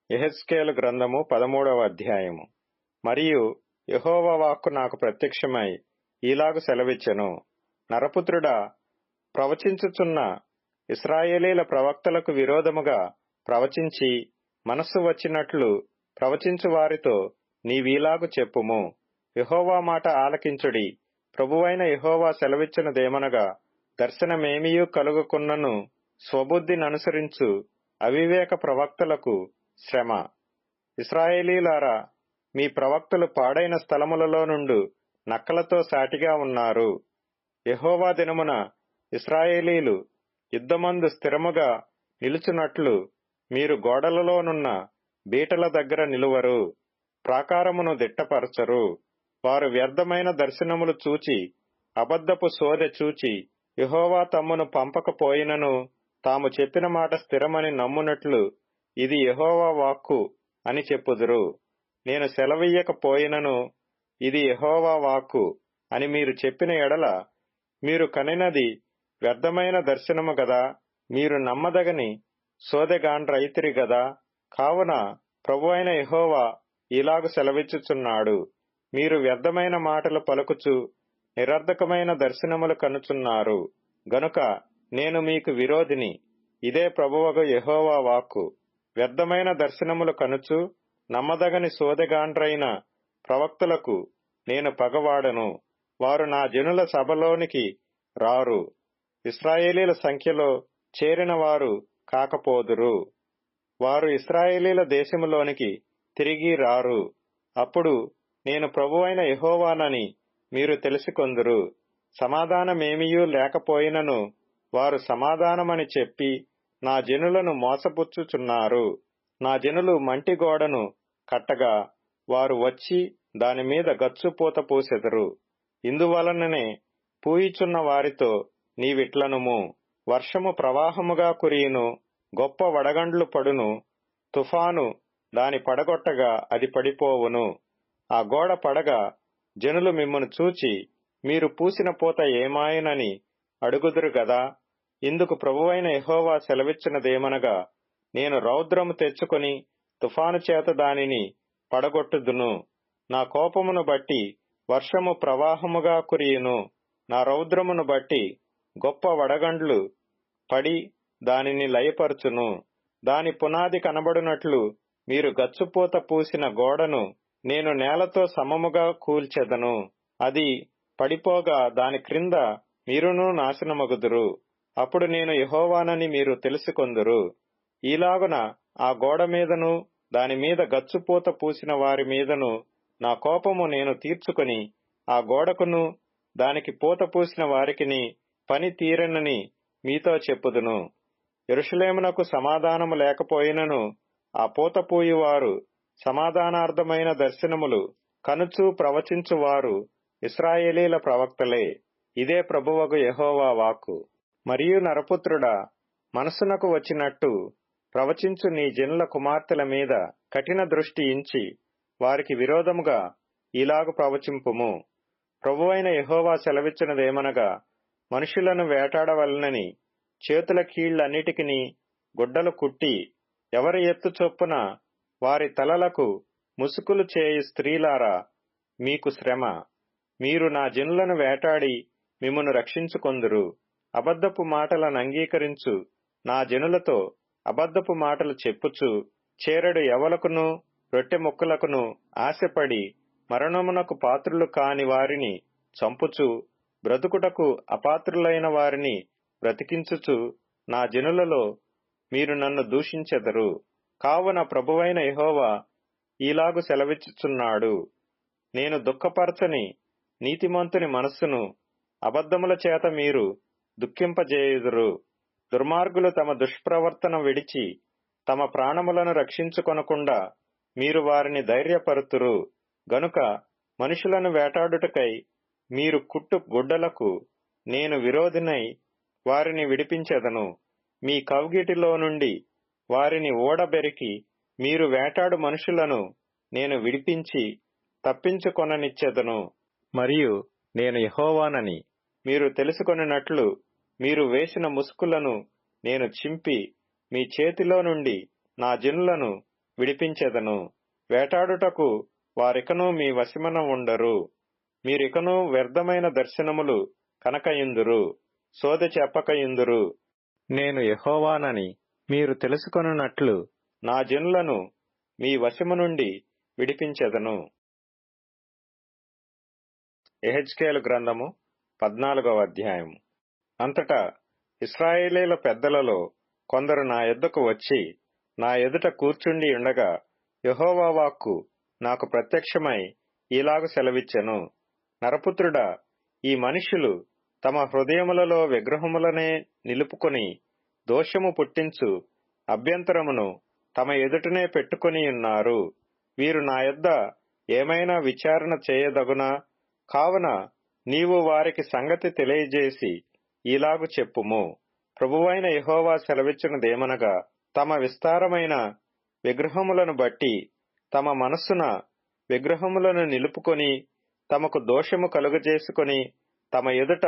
యెహెజ్కేలు గ్రంథము 13వ అధ్యాయము. మరియు యెహోవా వాక్కు నాకు ప్రత్యక్షమై ఈలాగు సెలవిచ్చెను. నరపుత్రుడా, ప్రవచించుచున్న ఇశ్రాయేలీల ప్రవక్తలకు విరోధముగా ప్రవచించి మనస్సు వచ్చినట్లు ప్రవచించు వారితో నీవీలాగు చెప్పుము. యెహోవా మాట ఆలకించుడి. ప్రభువైన యెహోవా సెలవిచ్చినదేమనగా, దర్శనమేమియూ కలుగకున్నను స్వబుద్ధిననుసరించు అవివేక ప్రవక్తలకు శ్రమ. ఇశ్రాయేలీలారా, మీ ప్రవక్తలు పాడైన స్థలములలో నుండు నక్కలతో సాటిగా ఉన్నారు. యెహోవా దినమున ఇశ్రాయేలీలు యుద్ధమందు స్థిరముగా నిలుచున్నట్లు మీరు గోడలలోనున్న బీటల దగ్గర నిలువరు, ప్రాకారమును దిట్టపరచరు. వారు వ్యర్థమైన దర్శనములు చూచి అబద్ధపు సోదె చూచి యెహోవా తమ్మును పంపకపోయినను తాము చెప్పిన మాట స్థిరమని నమ్మునట్లు ఇది యెహోవా వాక్కు అని చెప్పుదురు. నేను సెలవీయకపోయినను ఇది యెహోవా వాక్కు అని మీరు చెప్పిన ఎడల మీరు కనినది వ్యర్థమైన దర్శనము గదా, మీరు నమ్మదగని సోదెగాండ్రైతిరి గదా. కావున ప్రభువైన యెహోవా ఇలాగు సెలవిచ్చుచున్నాడు, మీరు వ్యర్థమైన మాటలు పలుకుచు నిరర్ధకమైన దర్శనములు కనుచున్నారు గనుక నేను మీకు విరోధిని. ఇదే ప్రభువగు యెహోవా వాక్కు. వ్యర్థమైన దర్శనములు కనుచు నమ్మదగని సోదెగాండ్రైన ప్రవక్తలకు నేను పగవాడను. వారు నా జనుల సభలోనికి రారు, ఇశ్రాయేలీల సంఖ్యలో చేరిన వారు కాకపోదురు. వారు ఇశ్రాయేలీల దేశములోనికి తిరిగి రారు. అప్పుడు నేను ప్రభువైన యెహోవానని మీరు తెలుసుకొందురు. సమాధానమేమియూ లేకపోయినను వారు సమాధానమని చెప్పి నా జనులను మోసపుచ్చుచున్నారు. నా జనులు మంటి గోడను కట్టగా వారు వచ్చి దానిమీద గచ్చుపూత పూసెదరు. ఇందువలననే పూయిచున్న వారితో నీవిట్లనుము, వర్షము ప్రవాహముగా కురియును, గొప్ప వడగండ్లు పడును, తుఫాను దాని పడగొట్టగా అది పడిపోవును. ఆ గోడ పడగా జనులు మిమ్మును చూచి మీరు పూసిన పూత ఏమాయనని అడుగుదురు గదా. ఇందుకు ప్రభువైన యెహోవా సెలవిచ్చినదేమనగా, నేను రౌద్రము తెచ్చుకొని తుఫాను చేత దానిని పడగొట్టుదును. నా కోపమును బట్టి వర్షము ప్రవాహముగా కురియును, నా రౌద్రమును బట్టి గొప్ప వడగండ్లు పడి దానిని లయపరచును. దాని పునాది కనబడునట్లు మీరు గచ్చుపూత పూసిన గోడను నేను నేలతో సమముగా కూల్చెదను. అది పడిపోగా దాని క్రింద మీరును నాశనమగుదురు. అప్పుడు నేను యెహోవానని మీరు తెలుసుకొందురు. ఈలాగున ఆ గోడ మీదను దానిమీద గచ్చుపూత పూసిన వారి మీదను నా కోపము నేను తీర్చుకొని ఆ గోడకును దానికి పూత పూసిన వారికిని పని తీరనని మీతో చెప్పుదును. యెరూషలేమునకు సమాధానము లేకపోయినను ఆ పూత పూయువారు సమాధానార్థమైన దర్శనములు కనుచు ప్రవచించువారు ఇశ్రాయేలీల ప్రవక్తలే. ఇదే ప్రభువగు యెహోవా వాక్కు. మరియు నరపుత్రుడా, మనసునకు వచ్చినట్టు ప్రవచించు నీ జనుల కుమార్తెల మీద కఠిన దృష్టి ఇంచి వారికి విరోధముగా ఇలాగు ప్రవచింపుము. ప్రభువైన యెహోవా సెలవిచ్చినదేమనగా, మనుషులను వేటాడవలనని చేతుల కీళ్లన్నిటికిని గుడ్డలు కుట్టి ఎవరి ఎత్తు చొప్పున వారి తలలకు ముసుకులు చేయు స్త్రీలారా, మీకు శ్రమ. మీరు నా జనులను వేటాడి మిమ్మును రక్షించుకొందురు. అబద్ధపు మాటలను అంగీకరించు నా జనులతో అబద్ధపు మాటలు చెప్పుచు చేరడు యవలకును రొట్టె ముక్కలకును ఆశపడి మరణమునకు పాత్రులు కాని వారిని చంపుచు బ్రతుకుటకు అపాత్రులైన వారిని బ్రతికించుచు నా జనులలో మీరు నన్ను దూషించెదరు. కావున ప్రభువైన యెహోవా ఈలాగు సెలవిచ్చుచున్నాడు, నేను దుఃఖపరచని నీతిమంతుని మనస్సును అబద్ధముల చేత మీరు దుఃఖింపజేయుదురు. దుర్మార్గులు తమ దుష్ప్రవర్తన విడిచి తమ ప్రాణములను రక్షించుకొనకుండా మీరు వారిని ధైర్యపరుతురు గనుక మనుషులను వేటాడుటకై మీరు కుట్టు గుడ్డలకు నేను విరోధినై వారిని విడిపించెదను. మీ కౌగిటిలో నుండి వారిని ఊడబెరికి మీరు వేటాడు మనుషులను నేను విడిపించి తప్పించుకొననిచ్చెదను. మరియు నేను యెహోవానని మీరు తెలుసుకొనినట్లు మీరు వేసిన ముసుకులను నేను చింపి మీ చేతిలో నుండి నా జనులను విడిపించెదను. వేటాడుటకు వారికను మీ వశమున ఉండరు. మీరికను వ్యర్థమైన దర్శనములు కనకయుందురు, సోదె చెప్పకయుందురు. నేను యెహోవానని మీరు తెలుసుకొనున్నట్లు నా జనులను మీ వశము నుండి విడిపించెదను. యెహెజ్కేలు గ్రంథము 14వ అధ్యాయము. అంతటా ఇశ్రాయేలీయుల పెద్దలలో కొందరు నా యొద్దకు వచ్చి నా ఎదుట కూర్చుండి ఉండగా యెహోవా వాక్కు నాకు ప్రత్యక్షమై ఈలాగు సెలవిచ్చెను. నరపుత్రుడా, ఈ మనుష్యులు తమ హృదయములలో విగ్రహములనే నిలుపుకొని దోషము పుట్టించు అభ్యంతరమును తమ ఎదుటనే పెట్టుకొనియున్నారు. వీరు నా యొద్ద ఏమైనా విచారణ చేయదగునా? కావున నీవు వారికి సంగతి తెలియజేసి ఈలాగు చెప్పుము. ప్రభువైన యెహోవా సెలవిచ్చినదేమనగా, తమ విస్తారమైన విగ్రహములను బట్టి తమ మనస్సున విగ్రహములను నిలుపుకొని తమకు దోషము కలుగజేసుకొని తమ ఎదుట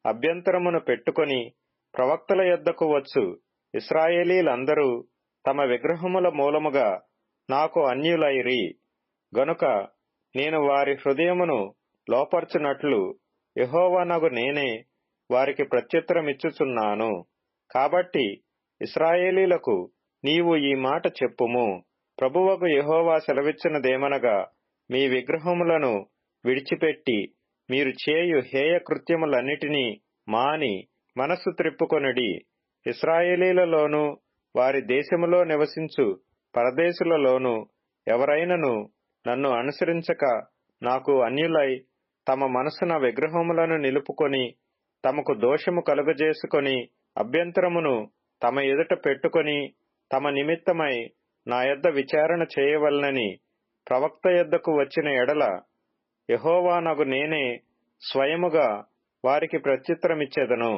అభ్యంతరమును పెట్టుకొని ప్రవక్తల యొద్దకు వచ్చు ఇశ్రాయేలీలందరూ తమ విగ్రహముల మూలముగా నాకు అన్యులైరి గనుక నేను వారి హృదయమును లోపర్చునట్లు యెహోవానగు నేనే వారికి ప్రత్యుత్తరమిచ్చుచున్నాను. కాబట్టి ఇశ్రాయేలీలకు నీవు ఈ మాట చెప్పుము. ప్రభువగు యెహోవా సెలవిచ్చినదేమనగా, మీ విగ్రహములను విడిచిపెట్టి మీరు చేయు హేయ కృత్యములన్నిటినీ మాని మనస్సు త్రిప్పుకొనుడి. ఇశ్రాయేలీలలోను వారి దేశములో నివసించు పరదేశులలోను ఎవరైనను నన్ను అనుసరించక నాకు అన్యులై తమ మనసున విగ్రహములను నిలుపుకొని తమకు దోషము కలుగజేసుకొని అభ్యంతరమును తమ ఎదుట పెట్టుకొని తమ నిమిత్తమై నా యొద్ద విచారణ చేయవలనని ప్రవక్త యొద్దకు వచ్చిన ఎడల యెహోవానగు నేనే స్వయముగా వారికి ప్రత్యుత్తరమిచ్చెదను.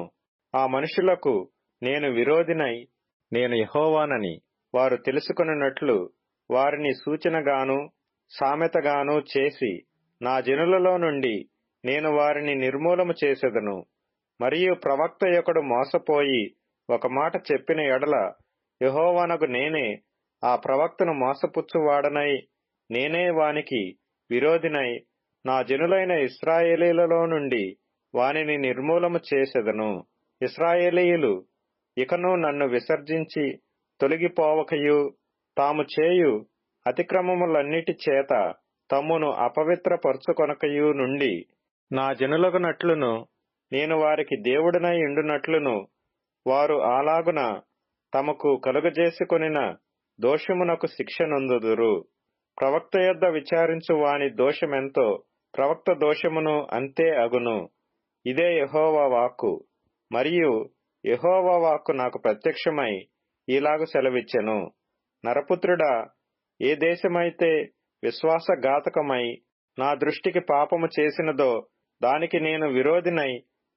ఆ మనుషులకు నేను విరోధినై నేను యెహోవానని వారు తెలుసుకొనున్నట్లు వారిని సూచనగాను సామెతగాను చేసి నా జనులలో నుండి నేను వారిని నిర్మూలము చేసెదను. మరియు ప్రవక్త యొకడు మోసపోయి ఒక మాట చెప్పిన ఎడల యెహోవానగు నేనే ఆ ప్రవక్తను మోసపుచ్చువాడనై నేనే వానికి విరోధినై నా జనులైన ఇశ్రాయేలీలలో నుండి వానిని నిర్మూలము చేసెదను. ఇశ్రాయేలీయులు ఇకను నన్ను విసర్జించి తొలగిపోవకయు తాము చేయు అతిక్రమములన్నిటి చేత తమ్మును అపవిత్రపరచుకొనకయు నుండి నా జనులగునట్లును నేను వారికి దేవుడనై ఉండునట్లును వారు అలాగున తమకు కలుగజేసుకొనిన దోషమునకు శిక్ష నొందుదురు. ప్రవక్త యొద్ద విచారించు వాని దోషమెంతో ప్రవక్త దోషమును అంతే అగును. ఇదే యెహోవా వాక్కు. మరియు యెహోవా వాక్కు నాకు ప్రత్యక్షమై ఈలాగు సెలవిచ్చెను. నరపుత్రుడా, ఏ దేశమైతే విశ్వాసఘాతకమై నా దృష్టికి పాపము చేసినదో దానికి నేను విరోధినై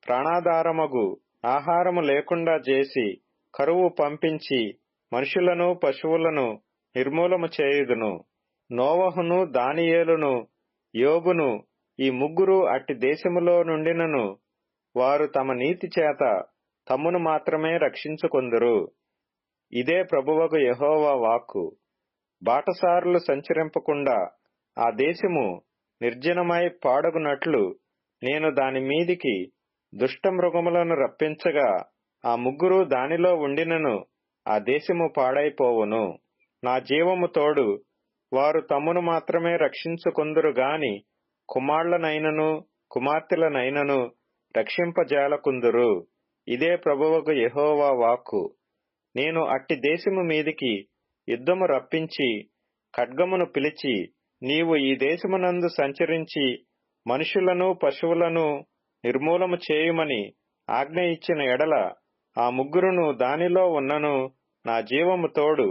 ప్రాణాధారమగు ఆహారము లేకుండా చేసి కరువు పంపించి మనుషులను పశువులను నిర్మూలము చేయుదును. నోవహును దానియేలును యోబును ఈ ముగ్గురు అట్టి దేశములో నుండినను వారు తమ నీతి చేత తమ్మును మాత్రమే రక్షించుకొందురు. ఇదే ప్రభువగు యెహోవా వాక్కు. బాటసారులు సంచరింపకుండా ఆ దేశము నిర్జనమై పాడగునట్లు నేను దాని మీదికి దుష్టమృగములను రప్పించగా ఆ ముగ్గురు దానిలో ఉండినను ఆ దేశము పాడైపోవును. నా జీవము తోడు వారు తమ్మును మాత్రమే రక్షించుకొందురు గాని కుమారులనైనను కుమార్తెలనైనను రక్షింపజాలకుందురు. ఇదే ప్రభువగు యెహోవా వాక్కు. నేను అట్టి దేశము మీదికి యుద్ధము రప్పించి ఖడ్గమును పిలిచి నీవు ఈ దేశమునందు సంచరించి మనుషులను పశువులను నిర్మూలము చేయుమని ఆజ్ఞ ఇచ్చిన ఎడల ఆ ముగ్గురును దానిలో ఉన్నను నా జీవము తోడు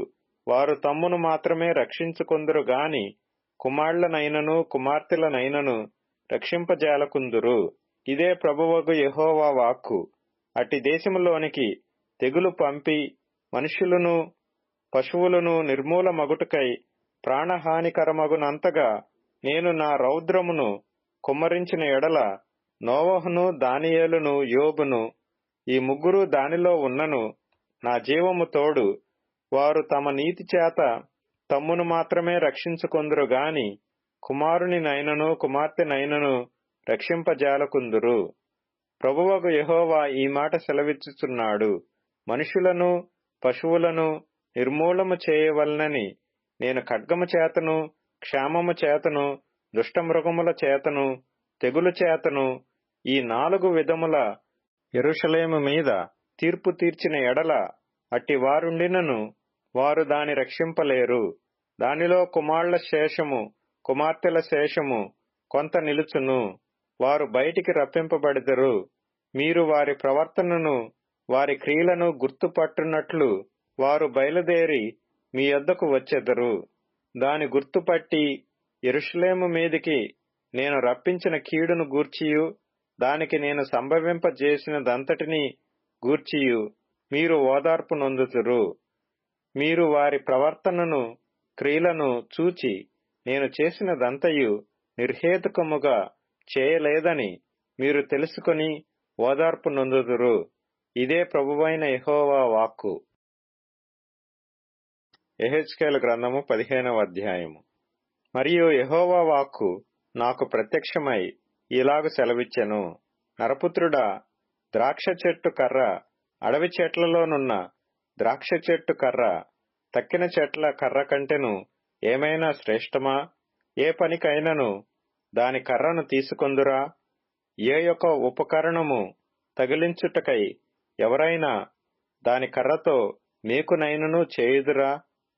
వారు తమ్మును మాత్రమే రక్షించుకొందురు గాని కుమారులనైనను కుమార్తెలనైనను రక్షింపజాలకుందురు. ఇదే ప్రభువగు యెహోవా వాక్కు. అట్టి దేశములోనికి తెగులు పంపి మనుషులను పశువులను నిర్మూలమగుటకై ప్రాణహానికరమగునంతగా నేను నా రౌద్రమును కుమ్మరించిన ఎడల నోవహును దానియేలును యోబును ఈ ముగ్గురు దానిలో ఉన్నను నా జీవము తోడు వారు తమ నీతి చేత తమ్మును మాత్రమే రక్షించుకొందురు గాని కుమారునినైనను కుమార్తెనైనను రక్షింపజాలకుందురు. ప్రభువగు యెహోవా ఈ మాట సెలవిచ్చుచున్నాడు. మనుషులను పశువులను నిర్మూలము చేయవలనని నేను ఖడ్గము చేతను, క్షామము చేతను, దుష్టమృగముల చేతను, తెగులు చేతను ఈ 4 విధముల యెరూషలేము మీద తీర్పు తీర్చిన ఎడల అట్టి వారుండినను వారు దాని రక్షింపలేరు. దానిలో కుమారుల శేషము, కుమార్తెల శేషము కొంత నిలుచును. వారు బయటికి రప్పింపబడెదరు. మీరు వారి ప్రవర్తనను, వారి క్రియలను గుర్తుపట్టునట్లు వారు బయలుదేరి మీ యొద్దకు వచ్చెదరు. దాని గుర్తుపట్టి యెరూషలేము మీదికి నేను రప్పించిన కీడును గూర్చియు, దానికి నేను సంభవింపజేసినదంతటినీ గూర్చియు మీరు ఓదార్పు నొందుతురు. మీరు వారి ప్రవర్తనను, క్రియలను చూచి నేను చేసినదంతయు నిర్హేతుకముగా చేయలేదని మీరు తెలుసుకొని ఓదార్పు నొందుదురు. ఇదే ప్రభువైన యెహోవా వాక్కు. యెహెజ్కేలు గ్రంథము 15వ అధ్యాయము. మరియు యెహోవా వాక్కు నాకు ప్రత్యక్షమై ఇలాగు సెలవిచ్చెను. నరపుత్రుడా, ద్రాక్ష చెట్టు కర్ర అడవి చెట్లలోనున్న ద్రాక్ష చెట్టు కర్ర తక్కిన చెట్ల కర్ర కంటెను ఏమైనా శ్రేష్టమా? ఏ పనికైనను దాని కర్రను తీసుకొందురా? ఏ యొక్క ఉపకరణము తగిలించుటకై ఎవరైనా దాని కర్రతో మేకునైనను చేయుదురా?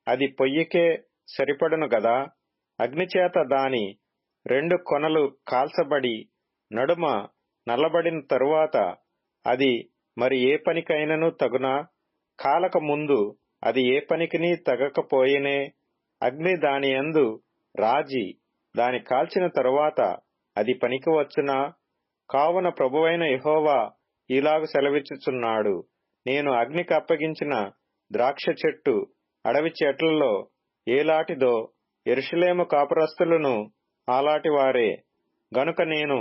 అది పొయ్యికే సరిపడును గదా? అగ్నిచేత దాని 2 కొనలు కాల్చబడి నడుమ నల్లబడిన తరువాత అది మరి ఏ పనికైనను తగునా? కాలక ముందు అది ఏ పనికిని తగకపోయినే అగ్ని దాని యందు రాజి దాని కాల్చిన తరువాత అది పనికి వచ్చునా? కావున ప్రభువైన యెహోవా ఇలాగు సెలవిచ్చుచున్నాడు. నేను అగ్నికి అప్పగించిన ద్రాక్ష చెట్టు అడవి చెట్లలో ఏలాటిదో యెరూషలేము కాపురస్తులను అలాటి వారే. గనుక నేను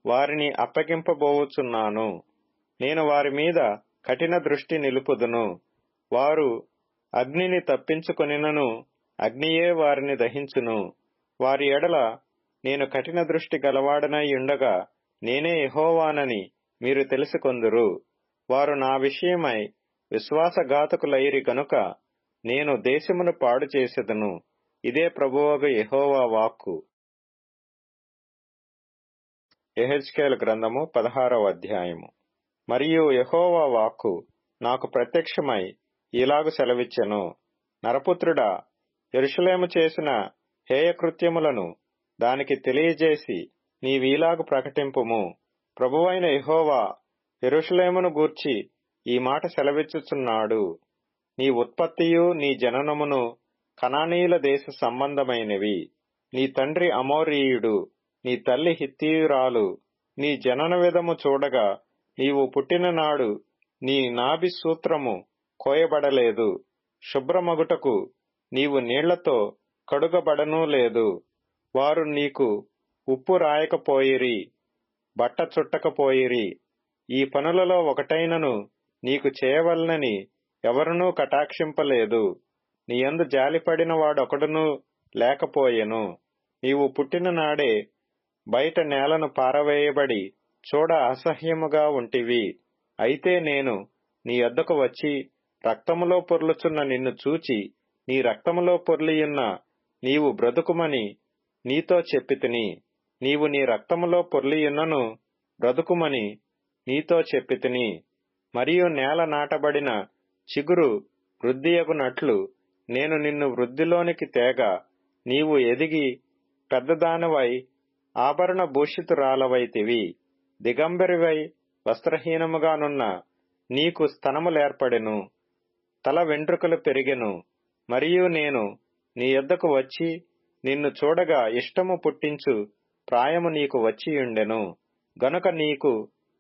వారిని అప్పగింపబోవుచున్నాను. నేను వారి మీద కఠిన దృష్టి నిలుపుదును. వారు అగ్నిని తప్పించుకొనినను అగ్నియే వారిని దహించును. వారి ఎడల నేను కఠిన దృష్టి గలవాడనై ఉండగా నేనే యెహోవానని మీరు తెలుసుకొందురు. వారు నా విషయమై విశ్వాసఘాతకులైరి గనుక నేను దేశమును పాడు చేసెదను. ఇదే ప్రభువగు యెహోవా వాక్కు. యెహెజ్కేలు గ్రంథము 16వ అధ్యాయము. మరియు యెహోవా వాక్కు నాకు ప్రత్యక్షమై ఇలాగు సెలవిచ్చెను. నరపుత్రుడా, యెరూషలేము చేసిన హేయకృత్యములను దానికి తెలియజేసి నీవీలాగు ప్రకటింపుము. ప్రభువైన యెహోవా యెరూషలేమును గూర్చి ఈ మాట సెలవిచ్చుచున్నాడు. నీ ఉత్పత్తియు నీ జననమును కనానీయుల దేశ సంబంధమైనవి. నీ తండ్రి అమోరీయుడు, నీ తల్లి హిత్తీయురాలు. నీ జనన విధము చూడగా నీవు పుట్టిన నాడు నీ నాభి సూత్రము కోయబడలేదు. శుభ్రమగుటకు నీవు నీళ్లతో కడుగబడనూ లేదు. వారు నీకు ఉప్పు రాయకపోయిరి, బట్ట చుట్టకపోయిరి. ఈ పనులలో ఒకటైనను నీకు చేయవలనని ఎవరునూ కటాక్షింపలేదు. నీయందు జాలిపడిన వాడొకడునూ లేకపోయెను. నీవు పుట్టిన నాడే బయట నేలను పారవేయబడి చూడ అసహ్యముగా ఉంటివి. అయితే నేను నీ యొద్దకు వచ్చి రక్తములో పొర్లుచున్న నిన్ను చూచి నీ రక్తములో పొర్లియున్న నీవు బ్రతుకుమని నీతో చెప్పితిని. నీవు నీ రక్తములో పొర్లియున్నను బ్రతుకుమని నీతో చెప్పితిని. మరియు నేల నాటబడిన చిగురు వృద్ధియగునట్లు నేను నిన్ను వృద్ధిలోనికి తేగ నీవు ఎదిగి పెద్దదానవై ఆభరణ భూషితురాలవైతివి. దిగంబరివై వస్త్రహీనముగానున్న నీకు స్తనములేర్పడెను, తల వెంట్రుకలు పెరిగెను. మరియు నేను నీ యొద్దకు వచ్చి నిన్ను చూడగా ఇష్టము పుట్టించు ప్రాయము నీకు వచ్చియుండెను. గనుక నీకు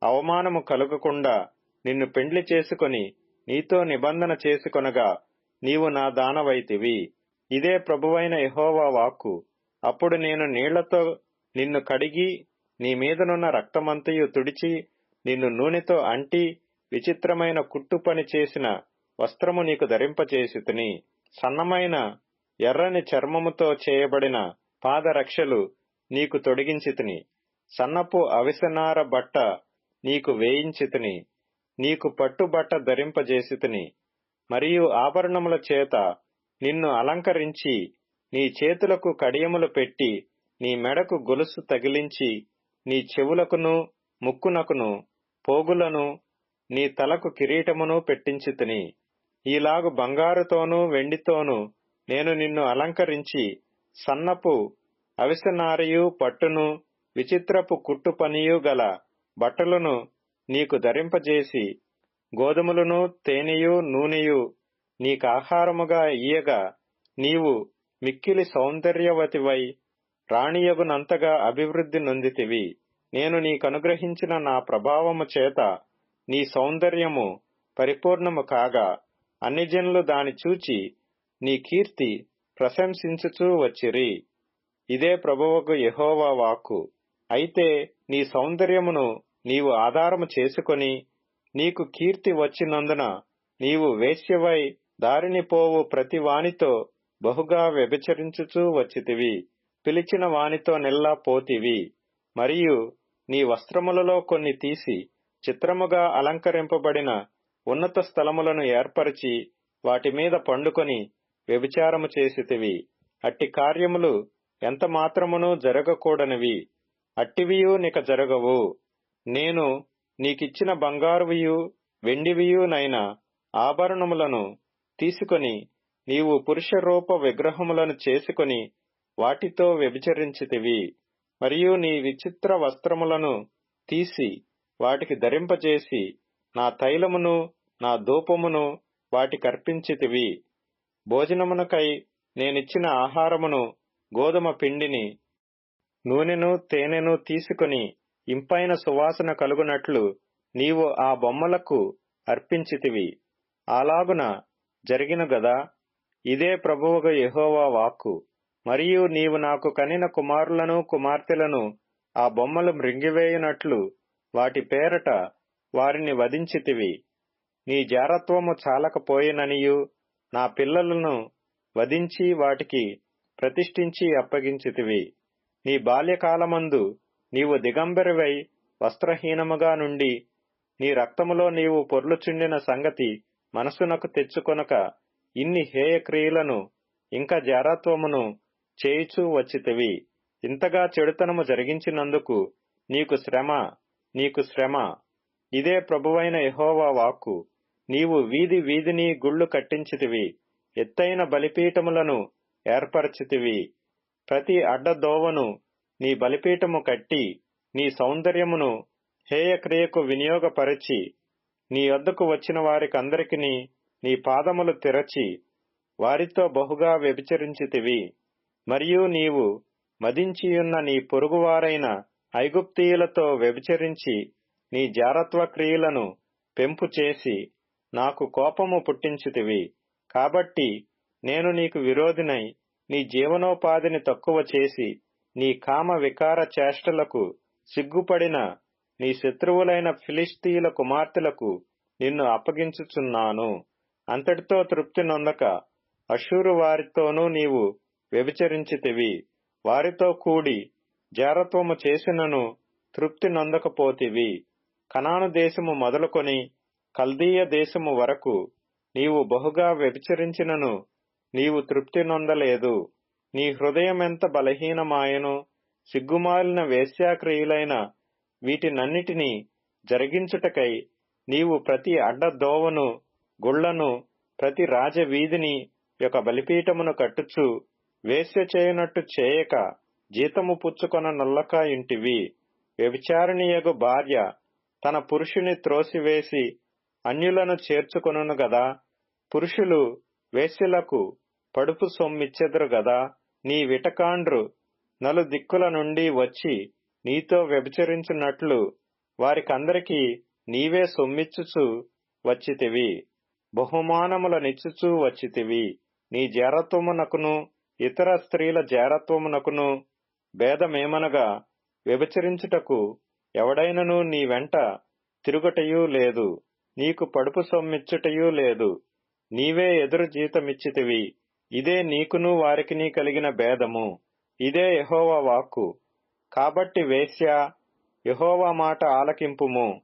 అవమానము కలుగకుండా నిన్ను పెండ్లి చేసుకొని నీతో నిబంధన చేసుకొనగా నీవు నా దానవైతివి. ఇదే ప్రభువైన యెహోవా వాక్కు. అప్పుడు నేను నీళ్లతో నిన్ను కడిగి నీ మీదనున్న రక్తమంతయు తుడిచి నిన్ను నూనెతో అంటి విచిత్రమైన కుట్టు పని చేసిన వస్త్రము నీకు ధరింపచేసితిని. సన్నమైన ఎర్రని చర్మముతో చేయబడిన పాదరక్షలు నీకు తొడిగించితిని. సన్నపు అవిసెనార బట్ట నీకు వేయించితిని. నీకు పట్టుబట్ట ధరింపజేసితిని. మరియు ఆభరణముల చేత నిన్ను అలంకరించి, నీ చేతులకు కడియములు పెట్టి, నీ మెడకు గొలుసు తగిలించి, నీ చెవులకును ముక్కునకును పోగులను, నీ తలకు కిరీటమును పెట్టించితిని. ఈలాగు బంగారుతోనూ వెండితోనూ నేను నిన్ను అలంకరించి, సన్నపు అవిసెనారయు పట్టును విచిత్రపు కుట్టు పనియు గల బట్టలను నీకు ధరింపజేసి, గోధుమలను తేనెయు నూనెయు నీకాహారముగా ఇయ్యగా, నీవు మిక్కిలి సౌందర్యవతివై రాణియగునంతగా అభివృద్ధి నొందితివి. నేను నీకనుగ్రహించిన నా ప్రభావము చేత నీ సౌందర్యము పరిపూర్ణము కాగా, అన్ని జనులు దాని చూచి నీ కీర్తి ప్రశంసించుచూ వచ్చిరి. ఇదే ప్రభువగు యెహోవా వాక్కు. అయితే నీ సౌందర్యమును నీవు ఆధారము చేసుకొని, నీకు కీర్తి వచ్చినందున నీవు వేశ్యవై దారిని పోవు ప్రతి వానితో బహుగా వ్యభిచరించుచూ వచ్చితివి. పిలిచిన వానితో నెల్లా పోతివి. మరియు నీ వస్త్రములలో కొన్ని తీసి చిత్రముగా అలంకరింపబడిన ఉన్నత స్థలములను ఏర్పరిచి, వాటి మీద పండుకొని వ్యభిచారము చేసితివి. అట్టి కార్యములు ఎంత మాత్రమును జరగకూడనివి. అట్టివియు నిక జరగవు. నేను నీకిచ్చిన బంగారువియు వెండివియునైన ఆభరణములను తీసుకొని నీవు పురుషరూప విగ్రహములను చేసుకొని వాటితో వ్యభిచరించితివి. మరియు నీ విచిత్ర వస్త్రములను తీసి వాటికి ధరింపజేసి, నా తైలమును నా ధూపమును వాటికర్పించితివి. భోజనమునకై నేనిచ్చిన ఆహారమును, గోధుమ పిండిని, నూనెను తేనెను తీసుకొని ఇంపైన సువాసన కలుగునట్లు నీవు ఆ బొమ్మలకు అర్పించితివి. అలాగున జరిగిన గదా. ఇదే ప్రభువుగా యెహోవా వాక్కు. మరియు నీవు నాకు కనిన కుమారులను కుమార్తెలను ఆ బొమ్మలు మృంగివేయునట్లు వాటి పేరట వారిని వధించితివి. నీ జారత్వము చాలకపోయిననియు నా పిల్లలను వధించి వాటికి ప్రతిష్ఠించి అప్పగించితివి. నీ బాల్యకాలమందు నీవు దిగంబరివై వస్త్రహీనముగా నుండి, నీ రక్తములో నీవు పొర్లుచుండిన సంగతి మనసునకు తెచ్చుకొనక ఇన్ని హేయ క్రియలను ఇంకా జారత్వమును చేయుచూ వచ్చితివి. ఇంతగా చెడుతనము జరిగించినందుకు నీకు శ్రమ, నీకు శ్రమ. ఇదే ప్రభువైన యెహోవా వాక్కు. నీవు వీధి వీధిని గుళ్ళు కట్టించితివి. ఎత్తైన బలిపీఠములను ఏర్పరచితివి. ప్రతి అడ్డదోవను నీ బలిపీఠము కట్టి, నీ సౌందర్యమును హేయక్రియకు వినియోగపరచి, నీ యొద్దకు వచ్చిన వారికందరికిని నీ పాదములు తెరచి, వారితో బహుగా వ్యభిచరించితివి. మరియు నీవు మదించియున్న నీ పొరుగువారైన ఐగుప్తీయులతో వ్యభిచరించి, నీ జారత్వ క్రియలను పెంపు చేసి నాకు కోపము పుట్టించితివి. కాబట్టి నేను నీకు విరోధినై నీ జీవనోపాధిని తక్కువ చేసి, నీ కామ వికార చేష్టలకు సిగ్గుపడిన నీ శత్రువులైన ఫిలిష్తీయుల కుమార్తెలకు నిన్ను అప్పగించుచున్నాను. అంతటితో తృప్తి నొందక అష్షూరు వారితోనూ నీవు వ్యభిచరించితివి. వారితో కూడి జారత్వము చేసినను తృప్తి నొందకపోతివి. కనాను దేశము మొదలుకొని కల్దీయ దేశము వరకు నీవు బహుగా వ్యభిచరించినను నీవు తృప్తి నొందలేదు. నీ హృదయమెంత బలహీనమాయను. సిగ్గుమాలిన వేశ్యాక్రియలైన వీటినన్నిటినీ జరిగించుటకై నీవు ప్రతి అడ్డదోవను, గుళ్లను, ప్రతి రాజవీధిని యొక్క బలిపీఠమును కట్టుచు వేశ్య చేయునట్టు చేయక జీతము పుచ్చుకొన నొల్లక ఇంటివి. వ్యభిచారిణియగు భార్య తన పురుషుని త్రోసివేసి అన్యులను చేర్చుకొనును గదా. పురుషులు వేశ్యలకు పడుపు సొమ్మిచ్చెదరు గదా. నీ విటకాండ్రు నలుదిక్కుల నుండి వచ్చి నీతో వ్యభిచరించున్నట్లు వారికందరికీ నీవే సొమ్మిచ్చుచు వచ్చితివి. బహుమానములనిచ్చుచూ వచ్చితివి. నీ జారత్వమునకును ఇతర స్త్రీల జారత్వమునకును భేదమేమనగా, వ్యభిచరించుటకు ఎవడైనను నీ వెంట తిరుగుటయూ లేదు, నీకు పడుపు సొమ్మిచ్చుటయూ లేదు. నీవే ఎదురు జీతమిచ్చితివి. ఇదే నీకును వారికిని కలిగిన భేదము. ఇదే యెహోవా వాక్కు. కాబట్టి వేశ్యా, యెహోవా మాట ఆలకింపుము.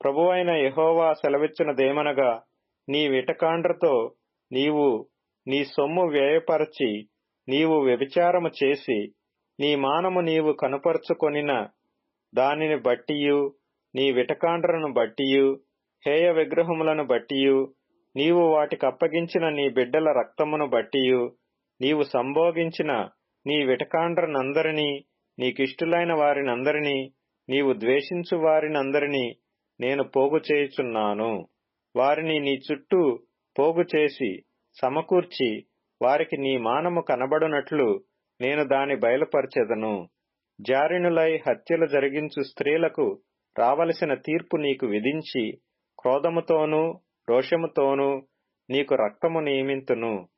ప్రభువైన యెహోవా సెలవిచ్చినదేమనగా, నీ విటకాండ్రతో నీవు నీ సొమ్ము వ్యయపరచి, నీవు వ్యభిచారము చేసి, నీ మానము నీవు కనుపరుచుకొనిన దానిని బట్టియు, నీ విటకాండ్రను బట్టియు, హేయ విగ్రహములను బట్టియు, నీవు వాటికప్పగించిన నీ బిడ్డల రక్తమును బట్టియు, నీవు సంభోగించిన నీ విటకాండ్రనందరినీ, నీకిష్టులైన వారినందరినీ, నీవు ద్వేషించు వారినందరినీ నేను పోగు చేయుచున్నాను. వారిని నీ చుట్టూ పోగు చేసి సమకూర్చి, వారికి నీ మానము కనబడునట్లు నేను దాని బయలుపరచెదను. జారినులై హత్యలు జరిగించు స్త్రీలకు రావలసిన తీర్పు నీకు విధించి, క్రోధముతోనూ రోషముతోనూ నీకు రక్తము నియమింతును.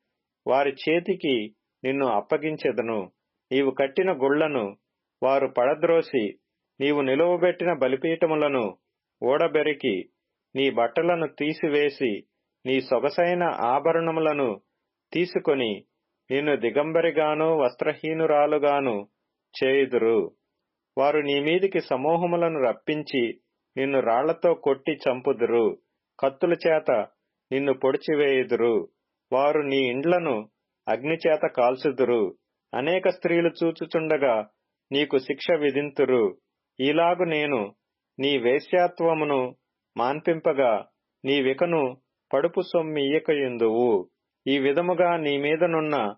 వారి చేతికి నిన్ను అప్పగించెదను. నీవు కట్టిన గుళ్లను వారు పడద్రోసి, నీవు నిలువబెట్టిన బలిపీఠములను ఊడబెరికి, నీ బట్టలను తీసివేసి, నీ సొగసైన ఆభరణములను తీసుకొని, నిన్ను దిగంబరిగాను వస్త్రహీనురాలుగాను చేయుదురు. వారు నీ మీదికి సమూహములను రప్పించి, నిన్ను రాళ్లతో కొట్టి చంపుదురు. కత్తుల చేత నిన్ను పొడిచివేయుదురు. వారు నీ ఇండ్లను అగ్నిచేత కాల్చుదురు. అనేక స్త్రీలు చూచుచుండగా నీకు శిక్ష విధింతురు. ఈలాగు నేను నీ వేశ్యాత్వమును మాన్పింపగా, నీవికను పడుపు సొమ్మియ్యకయుందువు. ఈ విధముగా నీ మీదనున్న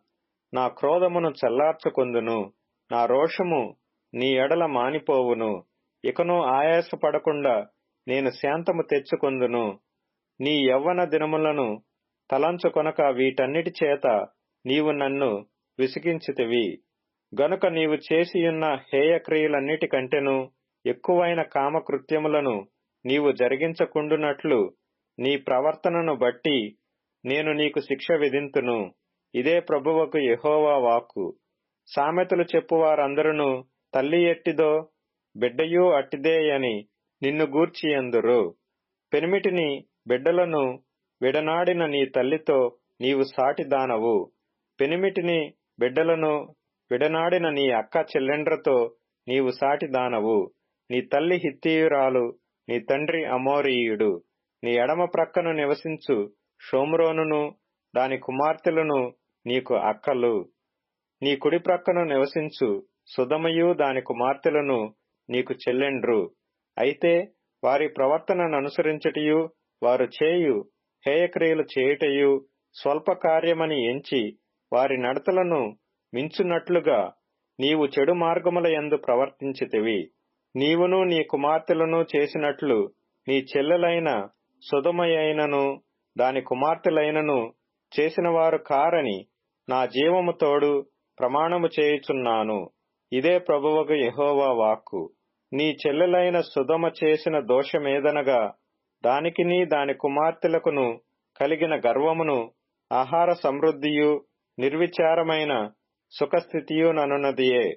నా క్రోధమును చల్లార్చుకొందును. నా రోషము నీ ఎడల మానిపోవును. ఇకను ఆయాసపడకుండా నేను శాంతము తెచ్చుకొందును. నీ యవ్వన దినములను తలంచుకొనక వీటన్నిటి చేత నీవు నన్ను విసిగించితివి. గనుక నీవు చేసియున్న హేయక్రియలన్నిటికంటెను ఎక్కువైన కామకృత్యములను నీవు జరిగించకుండునట్లు నీ ప్రవర్తనను బట్టి నేను నీకు శిక్ష విధింతును. ఇదే ప్రభువకు యెహోవా వాక్కు. సామెతలు చెప్పువారందరును తల్లి ఎట్టిదో బిడ్డయూ అట్టిదే అని నిన్ను గూర్చి అందురు. పెనిమిటిని బిడ్డలను విడనాడిన నీ తల్లితో నీవు సాటిదానవు. పెనిమిటిని బిడ్డలను విడనాడిన నీ అక్క చెల్లెండ్రతో నీవు సాటిదానవు. నీ తల్లి హిత్తీయురాలు, నీ తండ్రి అమోరీయుడు. నీ ఎడమ ప్రక్కను నివసించు షోమ్రోనును దాని కుమార్తెలను నీకు అక్కలు. నీ కుడి ప్రక్కను నివసించు సుధమయు దాని కుమార్తెలను నీకు చెల్లెండ్రు. అయితే వారి ప్రవర్తనను అనుసరించటయు, వారు చేయు హేయక్రియలు చేయుటయు స్వల్ప కార్యమని ఎంచి, వారి నడతలను మించునట్లుగా నీవు చెడు మార్గముల యందు ప్రవర్తించితివి. నీవును నీ కుమార్తెలను చేసినట్లు నీ చెల్లెలైన సొదొమయైనను దాని కుమార్తెలైనను చేసిన వారు కారని నా జీవము తోడు ప్రమాణము చేయుచున్నాను. ఇదే ప్రభువగు యెహోవా వాక్కు. నీ చెల్లెలైన సొదొమ చేసిన దోషమేదనగా, దానికిని దాని కుమార్తెలకును కలిగిన గర్వమును, ఆహార సమృద్ధియు, నిర్విచారమైన సుఖస్థితియుననున్నదియే.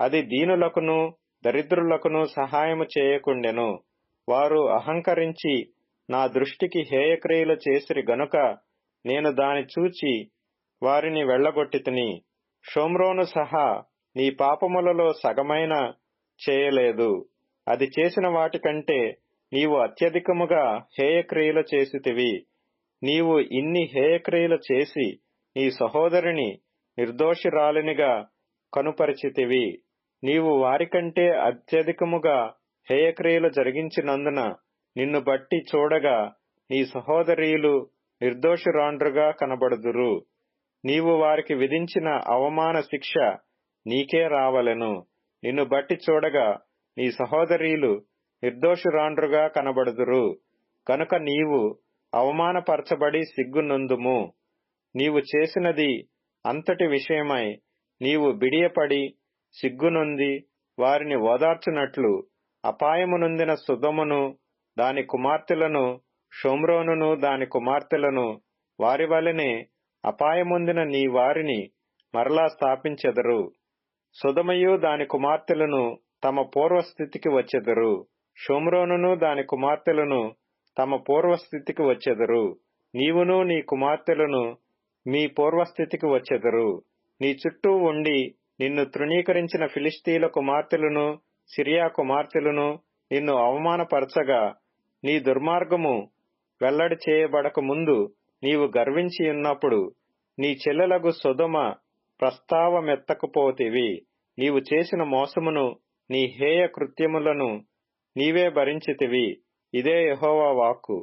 అది దీనులకును దరిద్రులకును సహాయము చేయకుండెను. వారు అహంకరించి నా దృష్టికి హేయక్రియలు చేసిరి గనుక నేను దాని చూచి వారిని వెళ్లగొట్టితిని. షోమ్రోను సహా నీ పాపములలో సగమైన చేయలేదు. అది చేసిన వాటికంటే నీవు అత్యధికముగా హేయక్రియలు చేసితివి. నీవు ఇన్ని హేయక్రియలు చేసి నీ సహోదరిని నిర్దోషిరాలినిగా కనుపరిచితివి. నీవు వారికంటే అత్యధికముగా హేయక్రియలు జరిగించినందున నిన్ను బట్టి చూడగా నీ సహోదరీలు నిర్దోషురాండ్రుగా కనబడుదురు. నీవు వారికి విధించిన అవమాన శిక్ష నీకే రావలెను. నిన్ను బట్టి చూడగా నీ సహోదరీలు నిర్దోషురాండ్రుగా కనబడుదురు. కనుక నీవు అవమానపరచబడి సిగ్గునొందుము. నీవు చేసినది అంతటి విషయమై నీవు బిడియపడి సిగ్గునొంది వారిని ఓదార్చునట్లు అపాయము నొందిన సొదొమను దాని కుమార్తెలను, షోమ్రోనును దాని కుమార్తెలను వారి వలెనే అపాయమొందిన నీ వారిని మరలా స్థాపించెదరు. సొదొమయు దాని కుమార్తెలను తమ పూర్వస్థితికి వచ్చెదరు. షోమ్రోనును దాని కుమార్తెలను తమ పూర్వస్థితికి వచ్చెదరు. నీవును నీ కుమార్తెలను మీ పూర్వస్థితికి వచ్చెదరు. నీ చుట్టూ ఉండి నిన్ను తృణీకరించిన ఫిలిష్తీయుల కుమార్తెలను, సిరియా కుమార్తెలను నిన్ను అవమానపరచగా, నీ దుర్మార్గము వెల్లడి చేయబడక ముందు నీవు గర్వించియున్నప్పుడు, నీ చెల్లెలగు సొదొమ ప్రస్తావమెత్తకపోతివి. నీవు చేసిన మోసమును, నీ హేయ కృత్యములను నీవే భరించితివి. ఇదే యెహోవా వాక్కు.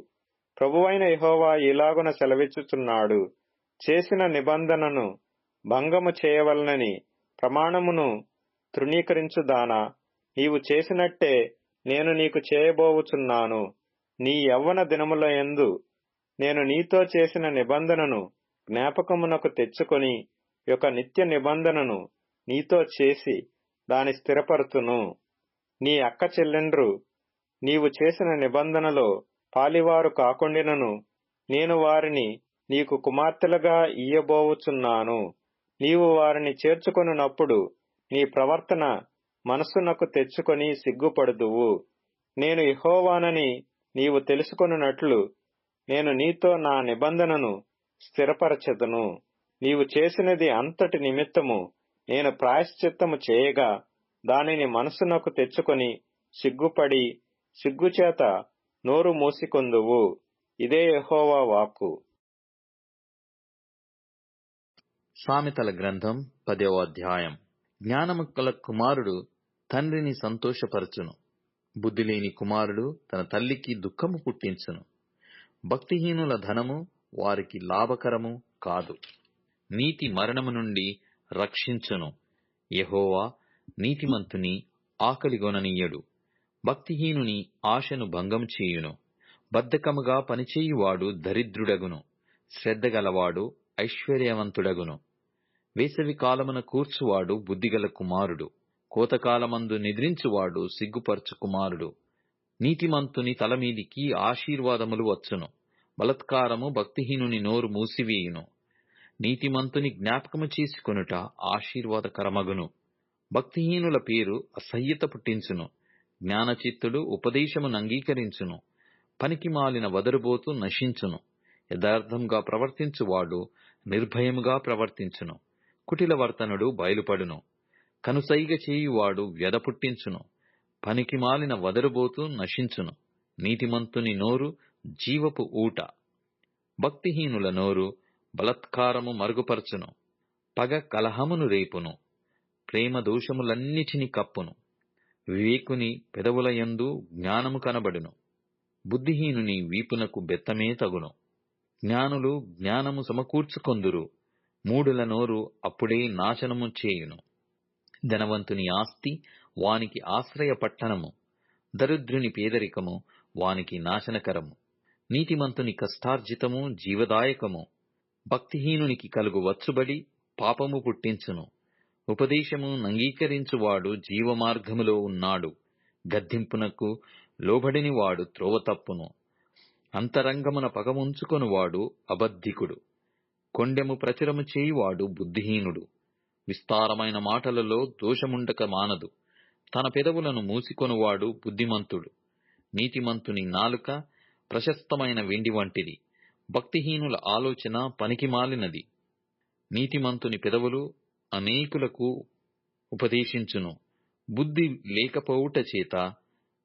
ప్రభువైన యెహోవా ఇలాగున సెలవిచ్చుచున్నాడు: చేసిన నిబంధనను భంగము చేయవలనని ప్రమాణమును తృణీకరించుదానా, నీవు చేసినట్టే నేను నీకు చేయబోవుచున్నాను. నీ యవ్వన దినములయందు నేను నీతో చేసిన నిబంధనను జ్ఞాపకమునకు తెచ్చుకొని ఒక నిత్య నిబంధనను నీతో చేసి దాని స్థిరపరచును. నీ అక్క చెల్లెండ్రు నీవు చేసిన నిబంధనలో పాలివారు కాకుండినను నేను వారిని నీకు కుమార్తెలుగా ఇయ్యబోవుచున్నాను. నీవు వారిని చేర్చుకొనున్నప్పుడు నీ ప్రవర్తన మనస్సునకు తెచ్చుకొని సిగ్గుపడుదువు. నేను యెహోవానని నీవు తెలుసుకొనున్నట్లు నేను నీతో నా నిబంధనను స్థిరపరచెదను. నీవు చేసినది అంతటి నిమిత్తము నేను ప్రాయశ్చిత్తము చేయగా దానిని మనస్సునకు తెచ్చుకొని సిగ్గుపడి సిగ్గుచేత నోరు మూసికొందువు. ఇదే యెహోవా వాక్కు. సామెతల గ్రంథం 10వ అధ్యాయం. జ్ఞానము గల కుమారుడు తండ్రిని సంతోషపరచును, బుద్ధిలేని కుమారుడు తన తల్లికి దుఃఖము పుట్టించును. భక్తిహీనుల ధనము వారికి లాభకరము కాదు, నీతి మరణము నుండి రక్షించును. యెహోవా నీతిమంతుని ఆకలిగొననీయడు, భక్తిహీనుని ఆశను భంగం చేయును. బద్ధకముగా పనిచేయువాడు దరిద్రుడగును, శ్రద్ధగలవాడు ఐశ్వర్యవంతుడగును. వేసవి కాలమున కూర్చువాడు బుద్ధిగల కుమారుడు, కోతకాలమందు నిద్రించువాడు సిగ్గుపరచు కుమారుడు. నీతిమంతుని తలమీదికి ఆశీర్వాదములు వచ్చును, బలత్కారము భక్తిహీనుని నోరు మూసివేయును. నీతిమంతుని జ్ఞాపకము చేసుకొనుట ఆశీర్వాదకరమగును, భక్తిహీనుల పేరు అసహ్యత పుట్టించును. జ్ఞానచిత్తుడు ఉపదేశమును అంగీకరించును, పనికిమాలిన వదరుబోతు నశించును. యథార్థంగా ప్రవర్తించువాడు నిర్భయముగా ప్రవర్తించును, కుటిలవర్తనుడు బయలుపడును. కనుసైగ చేయువాడు వ్యధ పుట్టించును, పనికిమాలిన వదరుబోతు నశించును. నీతిమంతుని నోరు జీవపు ఊట, భక్తిహీనుల నోరు బలత్కారము మరుగుపరచును. పగ కలహమును రేపును, ప్రేమ దోషములన్నిటిని కప్పును. వివేకుని పెదవులయందు జ్ఞానము కనబడును, బుద్ధిహీనుని వీపునకు బెత్తమే తగును. జ్ఞానులు జ్ఞానము సమకూర్చుకొందురు, మూఢుల నోరు అప్పుడే నాశనము చేయును. ధనవంతుని ఆస్తి వానికి ఆశ్రయ పట్టణము, దరిద్రుని పేదరికము వానికి నాశనకరము. నీతిమంతుని కష్టార్జితము జీవదాయకము, భక్తిహీనునికి కలుగు వచ్చుబడి పాపము పుట్టించును. ఉపదేశము నంగీకరించువాడు జీవమార్గములో ఉన్నాడు, గద్దింపునకు లోబడినివాడు త్రోవ తప్పును. అంతరంగమున పగముంచుకొనువాడు అబద్ధికుడు, కొండెము ప్రచురము చేయువాడు బుద్ధిహీనుడు. విస్తారమైన మాటలలో దోషముండక మానదు, తన పెదవులను మూసికొనువాడు బుద్ధిమంతుడు. నీతిమంతుని నాలుక ప్రశస్తమైన వెండి వంటిది, భక్తిహీనుల ఆలోచన పనికిమాలినది. నీతిమంతుని పెదవులు అనేకులకు ఉపదేశించును, బుద్ధి లేకపోవుట చేత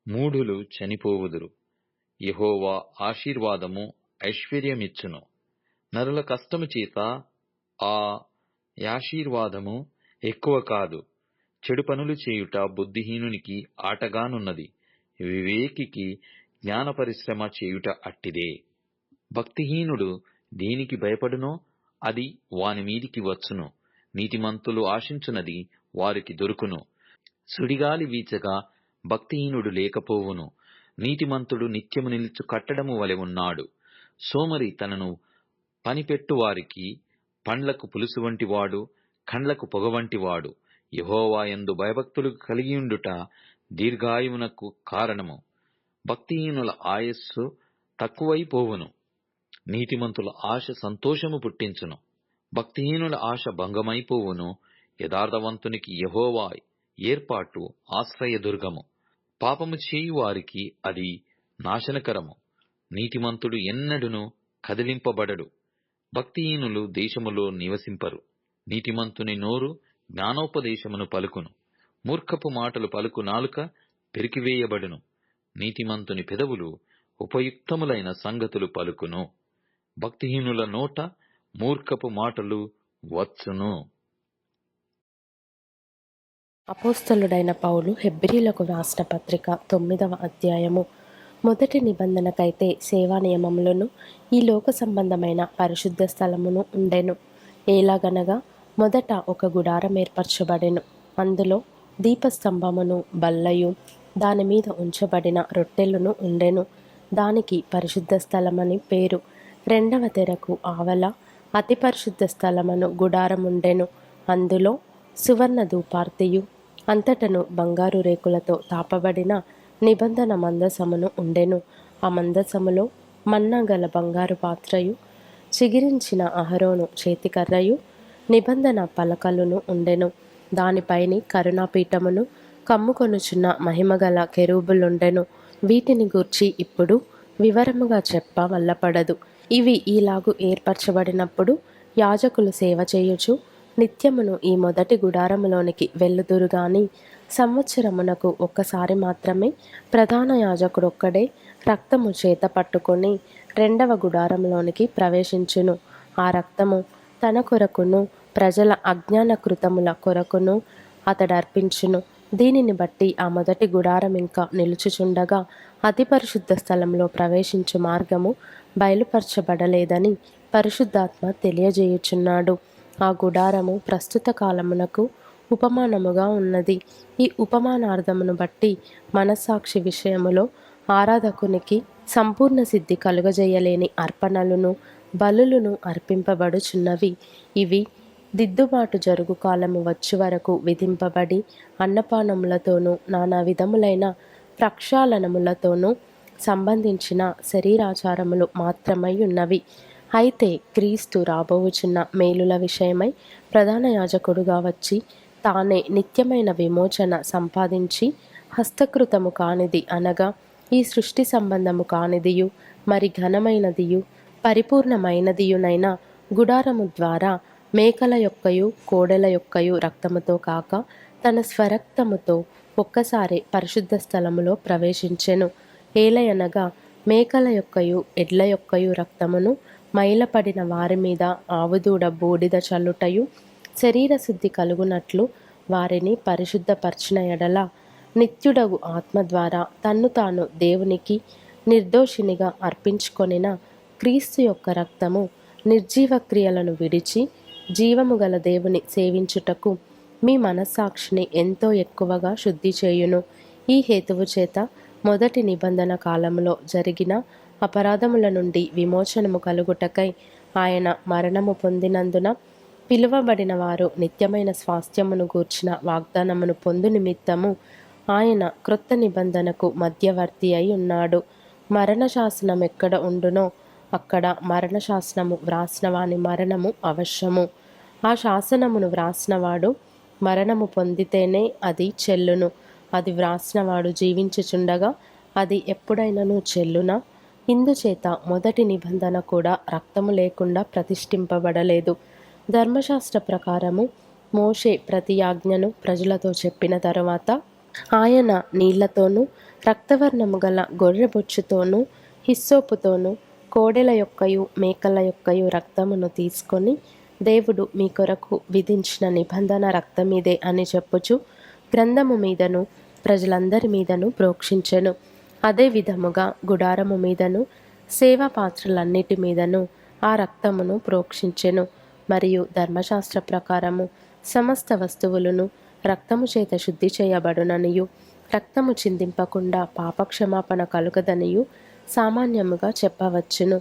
మూఢులు చనిపోవుదురు. యెహోవా ఆశీర్వాదము ఐశ్వర్యమిచ్చును, నరుల కష్టము చేత ఆ యాశీర్వాదము ఎక్కువ కాదు. చెడు పనులు చేయుట బుద్ధిహీనునికి ఆటగానున్నది, వివేకికి జ్ఞాన పరిశ్రమ చేయుట అట్టిదే. భక్తిహీనుడు దేనికి భయపడునో అది వాని మీదికి వచ్చును, నీతిమంతులు ఆశించునది వారికి దొరుకును. సుడిగాలి వీచగా భక్తిహీనుడు లేకపోవును, నీతిమంతుడు నిత్యము నిలుచు కట్టడము వలె ఉన్నాడు. సోమరి తనను పనిపెట్టువారికి పండ్లకు పులుసు వంటివాడు, కండ్లకు పొగ వంటివాడు. యెహోవా యందు భయభక్తులు కలిగియుండుట దీర్ఘాయువునకు కారణము. భక్తిహీనుల ఆయస్సు తక్కువైపోవును, నీతిమంతుల ఆశ సంతోషము పుట్టించును. భక్తిహీనుల ఆశ భంగమైపోవును, యథార్థవంతునికి యెహోవా ఏర్పాటు ఆశ్రయదుర్గము. పాపము చేయువారికి అది నాశనకరము, నీతిమంతుడు ఎన్నడును కదిలింపబడడు. భక్తిహీనులు దేశములో నివసింపరు. నీతిమంతుని నోరు జ్ఞానోపదేశమును పలుకును. మూర్ఖపు మాటలు పలుకు నాలుక పెరికివేయబడును. నీతిమంతుని పెదవులు ఉపయుక్తములైన సంగతులు పలుకును. భక్తిహీనుల నోట మూర్ఖపు మాటలు వచ్చును. అపోస్తలుడైన పౌలు హెబ్రీలకు వ్రాసిన పత్రిక 9వ అధ్యాయము. మొదటి నిబంధనకైతే సేవా నియమములను ఈ లోక సంబంధమైన పరిశుద్ధ స్థలమును ఉండెను. ఎలాగనగా మొదట ఒక గుడారం ఏర్పరచబడెను. అందులో దీపస్తంభమును బల్లయు దానిమీద ఉంచబడిన రొట్టెలను ఉండెను. దానికి పరిశుద్ధ స్థలమని పేరు. రెండవ తెరకు ఆవల అతి పరిశుద్ధ స్థలమను గుడారముండెను. అందులో సువర్ణ ధూపార్తియు అంతటను బంగారు రేకులతో తాపబడిన నిబంధన మందసమును ఉండెను. ఆ మందసములో మన్నా గల బంగారు పాత్రయు చిగిరించిన అహరోను చేతికర్రయు నిబంధన పలకలును ఉండెను. దానిపైని కరుణాపీఠమును కమ్ముకొనుచున్న మహిమగల కెరూబులుండెను. వీటిని గూర్చి ఇప్పుడు వివరముగా చెప్ప వల్లపడదు. ఇవి ఈలాగు ఏర్పరచబడినప్పుడు యాజకులు సేవ చేయుచు నిత్యమును ఈ మొదటి గుడారములోనికి వెళ్ళుదురు గాని సంవత్సరమునకు ఒక్కసారి మాత్రమే ప్రధాన యాజకుడొక్కడే రక్తము చేత పట్టుకొని రెండవ గుడారములోనికి ప్రవేశించును. ఆ రక్తము తన కొరకును ప్రజల అజ్ఞాన కృతముల కొరకును అతడర్పించును. దీనిని బట్టి ఆ మొదటి గుడారం ఇంకా నిలుచుచుండగా అతి పరిశుద్ధ స్థలంలో ప్రవేశించు మార్గము బయలుపరచబడలేదని పరిశుద్ధాత్మ తెలియజేయుచున్నాడు. ఆ గుడారము ప్రస్తుత కాలమునకు ఉపమానముగా ఉన్నది. ఈ ఉపమానార్థమును బట్టి మనస్సాక్షి విషయములో ఆరాధకునికి సంపూర్ణ సిద్ధి కలుగజేయలేని అర్పణలను బలులను అర్పింపబడుచున్నవి. ఇవి దిద్దుబాటు జరుగు కాలము వచ్చు వరకు విధింపబడి అన్నపానములతోనూ నానా విధములైన ప్రక్షాళనములతోనూ సంబంధించిన శరీరాచారములు మాత్రమై ఉన్నవి. అయితే క్రీస్తు రాబోవుచున్న మేలుల విషయమై ప్రధాన యాజకుడుగా వచ్చి తానే నిత్యమైన విమోచన సంపాదించి హస్తకృతము కానిది అనగా ఈ సృష్టి సంబంధము కానిదియు మరి ఘనమైనదియు పరిపూర్ణమైనదియునైన గుడారము ద్వారా మేకల యొక్కయు కోడెల యొక్కయు రక్తముతో కాక తన స్వరక్తముతో ఒక్కసారి పరిశుద్ధ స్థలములో ప్రవేశించెను. ఏలయనగా మేకల యొక్కయు ఎడ్ల యొక్కయు రక్తమును మైలపడిన వారి మీద ఆవుదూడ బూడిద చల్లుటయు శరీర శుద్ధి కలుగునట్లు వారిని పరిశుద్ధపరచిన ఎడల నిత్యుడగు ఆత్మ ద్వారా తన్ను తాను దేవునికి నిర్దోషినిగా అర్పించుకొనిన క్రీస్తు యొక్క రక్తము నిర్జీవ క్రియలను విడిచి జీవము గల దేవుని సేవించుటకు మీ మనస్సాక్షిని ఎంతో ఎక్కువగా శుద్ధి చేయును. ఈ హేతువు చేత మొదటి నిబంధన కాలంలో జరిగిన అపరాధముల నుండి విమోచనము కలుగుటకై ఆయన మరణము పొందినందున పిలువబడిన వారు నిత్యమైన స్వాస్థ్యమును గూర్చిన వాగ్దానమును పొందు నిమిత్తము ఆయన క్రొత్త నిబంధనకు మధ్యవర్తి అయి ఉన్నాడు. మరణశాసనం ఎక్కడ ఉండునో అక్కడ మరణశాసనము వ్రాసిన వాని మరణము అవశ్యము. ఆ శాసనమును వ్రాసినవాడు మరణము పొందితేనే అది చెల్లును. అది వ్రాసినవాడు జీవించుచుండగా అది ఎప్పుడైనను చెల్లునా? ఇందుచేత మొదటి నిబంధన కూడా రక్తము లేకుండా ప్రతిష్ఠింపబడలేదు. ధర్మశాస్త్ర ప్రకారము మోషే ప్రతి ఆజ్ఞను ప్రజలతో చెప్పిన తరువాత ఆయన నీళ్లతోనూ రక్తవర్ణము గల గొర్రెబొచ్చుతోనూ హిస్సోపుతోనూ కోడెల యొక్కయు మేకల యొక్కయు రక్తమును తీసుకొని దేవుడు మీ కొరకు విధించిన నిబంధన రక్తమీదే అని చెప్పుచు గ్రంథము మీదను ప్రజలందరి మీదను ప్రోక్షించెను. అదే విధముగా గుడారము మీదను సేవా పాత్రలన్నిటి మీదను ఆ రక్తమును ప్రోక్షించెను. మరియు ధర్మశాస్త్ర ప్రకారము సమస్త వస్తువులను రక్తము చేత శుద్ధి చేయబడుననియు రక్తము చిందింపకుండా పాపక్షమాపణ కలుగదనియు సామాన్యముగా చెప్పవచ్చును.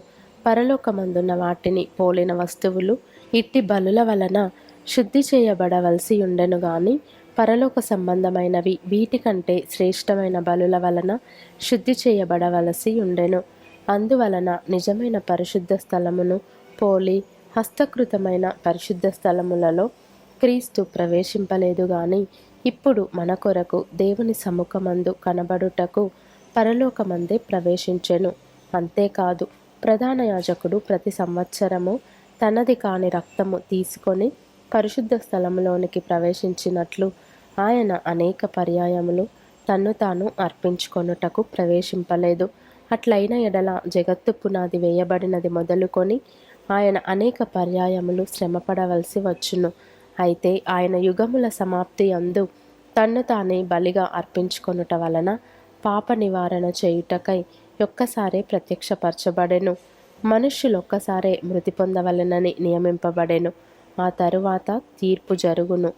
పరలోకమందున్న వాటిని పోలిన వస్తువులు ఇట్టి బలుల వలన శుద్ధి చేయబడవలసి ఉండెను గాని పరలోక సంబంధమైనవి వీటికంటే శ్రేష్టమైన బలుల వలన శుద్ధి చేయబడవలసి ఉండెను. అందువలన నిజమైన పరిశుద్ధ స్థలమును పోలి హస్తకృతమైన పరిశుద్ధ స్థలములలో క్రీస్తు ప్రవేశింపలేదు గాని ఇప్పుడు మన కొరకు దేవుని సముఖమందు కనబడుటకు పరలోకమందే ప్రవేశించెను. అంతేకాదు ప్రధాన యాజకుడు ప్రతి సంవత్సరము తనది కాని రక్తము తీసుకొని పరిశుద్ధ స్థలములోనికి ప్రవేశించినట్లు ఆయన అనేక పర్యాయములు తన్ను తాను అర్పించుకొనుటకు ప్రవేశింపలేదు. అట్లైన ఎడల జగత్తు పునాది వేయబడినది మొదలుకొని ఆయన అనేక పర్యాయములు శ్రమపడవలసి వచ్చును. అయితే ఆయన యుగముల సమాప్తి అందు తన్ను తానే బలిగా అర్పించుకొనుట వలన పాప నివారణ చేయుటకై ఒక్కసారే ప్రత్యక్షపరచబడెను. మనుష్యులొక్కసారే మృతి పొందవలెనని నియమింపబడెను. ఆ తరువాత తీర్పు జరుగును.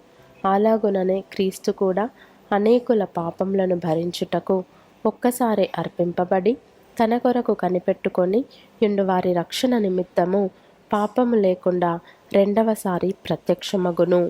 అలాగుననే క్రీస్తు కూడా అనేకుల పాపములను భరించుటకు ఒక్కసారే అర్పింపబడి తన కొరకు కనిపెట్టుకొని యుండు వారి రక్షణ నిమిత్తము పాపము లేకుండా రెండవసారి ప్రత్యక్షమగును.